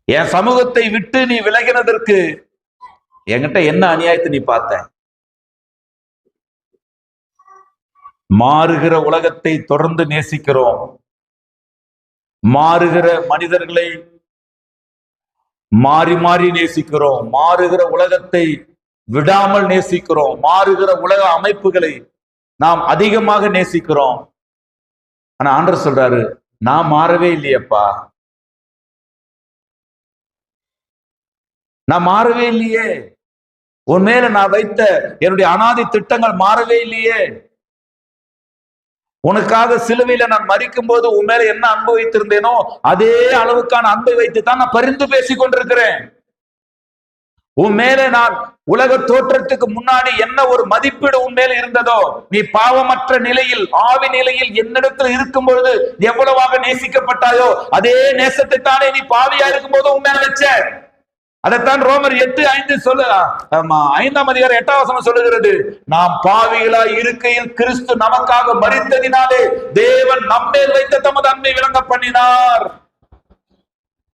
என் சமூகத்தை விட்டு நீ விலகினதற்கு என்கிட்ட என்ன அநியாயத்தை நீ பார்த்த? மாறுகிற உலகத்தை தொடர்ந்து நேசிக்கிறோம். மாறுகிற மனிதர்களை மாறி மாறி நேசிக்கிறோம். மாறுகிற உலகத்தை விடாமல் நேசிக்கிறோம். மாறுகிற உலக அமைப்புகளை நாம் அதிகமாக நேசிக்கிறோம். ஆனா ஆண்டவர் சொல்றாரு, நான் மாறவே இல்லையப்பா, நான் மாறவே இல்லையே. உன் மேல நான் வைத்த என்னுடைய அனாதி திட்டங்கள் மாறவே இல்லையே. உனக்காக சிலுவையில நான் மரிக்கும் போது உன் மேல என்ன அன்பு வைத்திருந்தேனோ அதே அளவுக்கான அன்பை வைத்து தான் நான் பரிந்து பேசிக் கொண்டிருக்கிறேன். உன் மேல நான் உலக தோற்றத்துக்கு முன்னாடி என்ன ஒரு மதிப்பீடு உன் மேல இருந்ததோ, நீ பாவமற்ற நிலையில் ஆவி நிலையில் என்னிடத்தில் இருக்கும் பொழுது எவ்வளவாக நேசிக்கப்பட்டாயோ அதே நேசத்தை தானே நீ பாவியா இருக்கும் போது உன் மேல வச்ச. அதைத்தான் ரோமர் 8:5 சொல்லு 5ஆம் அதிகாரம் 8ஆம் வசனம் சொல்லுகிறது, நாம் பாவிகளாய் இருக்கையில் கிறிஸ்து நமக்காக மரித்ததினாலே தேவன் நம்மேல் வைத்த தமது அன்பை விளங்க பண்ணினார்.